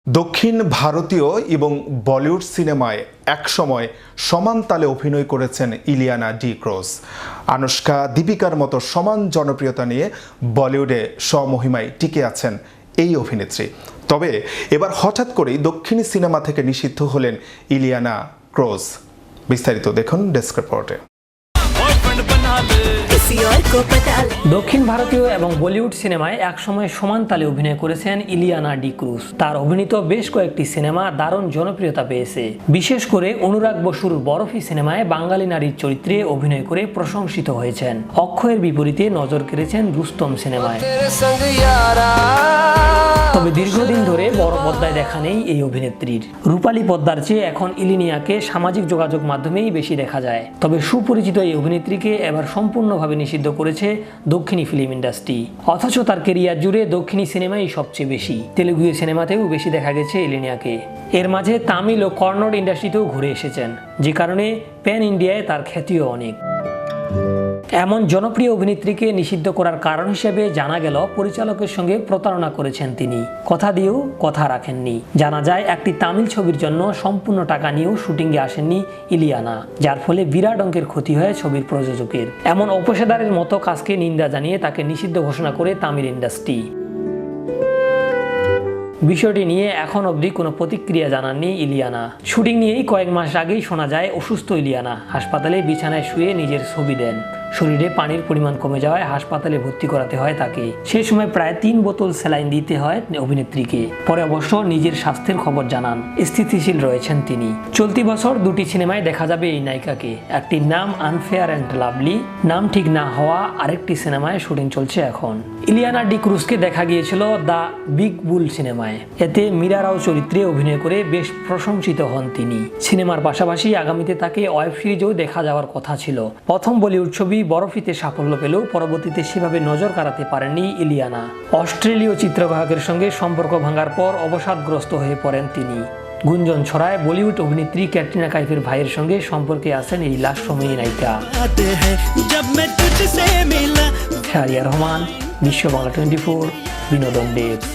দক্ষিণ ভারতীয় এবং বলিউড সিনেমায় একসময় সমান তালে অভিনয় করেছেন ইলিয়ানা ডি ক্রুজ। আনুশকা, দীপিকার মতো সমান জনপ্রিয়তা নিয়ে বলিউডে স্বমহিমায় টিকে আছেন এই অভিনেত্রী। তবে এবার হঠাৎ করেই দক্ষিণী সিনেমা থেকে নিষিদ্ধ হলেন ইলিয়ানা ক্রুজ। বিস্তারিত দেখুন ডেস্ক রিপোর্টে। দক্ষিণ ভারতীয় এবং বলিউড সিনেমায় একসময় সমান তালে অভিনয় করেছেন ইলিয়ানা ডি ক্রুজ। তার অভিনীত বেশ কয়েকটি সিনেমা দারুণ জনপ্রিয়তা পেয়েছে। বিশেষ করে অনুরাগ বসুর বরফি সিনেমায় বাঙালি নারীর চরিত্রে অভিনয় করে প্রশংসিত হয়েছেন। অক্ষয়ের বিপরীতে নজর কেড়েছেন রুস্তম সিনেমায়। তবে দীর্ঘদিন ধরে বড় পর্দায় দেখা নেই এই অভিনেত্রীর। রূপালী পর্দার চেয়ে এখন ইলিয়ানাকে সামাজিক যোগাযোগ মাধ্যমেই বেশি দেখা যায়। তবে সুপরিচিত এই অভিনেত্রীকে এবার সম্পূর্ণভাবে নিষিদ্ধ করেছে দক্ষিণী ফিল্ম ইন্ডাস্ট্রি। অথচ তার কেরিয়ার জুড়ে দক্ষিণী সিনেমাই সবচেয়ে বেশি। তেলুগু সিনেমাতেও বেশি দেখা গেছে ইলিয়ানাকে। এর মাঝে তামিল ও কন্নড় ইন্ডাস্ট্রিতেও ঘুরে এসেছেন, যে কারণে প্যান ইন্ডিয়ায় তার খ্যাতিও অনেক। এমন জনপ্রিয় অভিনেত্রীকে নিষিদ্ধ করার কারণ হিসেবে জানা গেল পরিচালকের সঙ্গে প্রতারণা করেছেন তিনি। কথা দিয়েও কথা রাখেননি। জানা যায় একটি তামিল ছবির জন্য সম্পূর্ণ টাকা নিয়েও শুটিংয়ে আসেননি ইলিয়ানা, যার ফলে বিরাট অঙ্কের ক্ষতি হয় ছবির প্রযোজকের। এমন অপেশাদারের মতো কাজকে নিন্দা জানিয়ে তাকে নিষিদ্ধ ঘোষণা করে তামিল ইন্ডাস্ট্রি। বিষয়টি নিয়ে এখন অবধি কোনো প্রতিক্রিয়া জানাননি ইলিয়ানা। শুটিং নিয়েই কয়েক মাস আগেই শোনা যায় অসুস্থ ইলিয়ানা হাসপাতালে বিছানায় শুয়ে নিজের ছবি দেন। শরীরে পানির পরিমাণ কমে যাওয়ায় হাসপাতালে ভর্তি করাতে হয় তাকে। সেই সময় প্রায় 3 বোতল স্যালাইন দিতে হয় অভিনেত্রীকে। পরে অবশ্য নিজের স্বাস্থ্যের খবর জানান। স্থিতিশীল রয়েছেন তিনি। চলতি বছর 2টি সিনেমায় দেখা যাবে এই নায়িকাকে। একটির নাম আনফেয়ার অ্যান্ড লাভলি, নাম ঠিক না হওয়া আরেকটি সিনেমায় শুটিং চলছে এখন। ইলিয়ানা ডি ক্রুজকে দেখা গিয়েছিল দ্য বিগ বুল সিনেমায়। এতে মীরা রাও চরিত্রে অভিনয় করে বেশ প্রশংসিত হন তিনি। সিনেমার পাশাপাশি আগামীতে তাকে ওয়েব সিরিজেও দেখা যাওয়ার কথা ছিল। প্রথম বলিউড ছবি বরফিতে সাফল্য পেলেও পরবর্তীতে সেভাবে নজর কাড়াতে পারেননি ইলিয়ানা। অস্ট্রেলীয় চিত্রগ্রাহকের সঙ্গে সম্পর্ক ভাঙার পর অবসাদগ্রস্ত হয়ে পড়েন তিনি। গুঞ্জন ছড়ায় বলিউড অভিনেত্রী ক্যাটরিনা কাইফের ভাইয়ের সঙ্গে সম্পর্কে আছেন এই লাস্ট সময়ের নায়িকা। শাহরিয়ার রহমান, বিশ্ব বাংলা 24, বিনোদন ডেস্ক।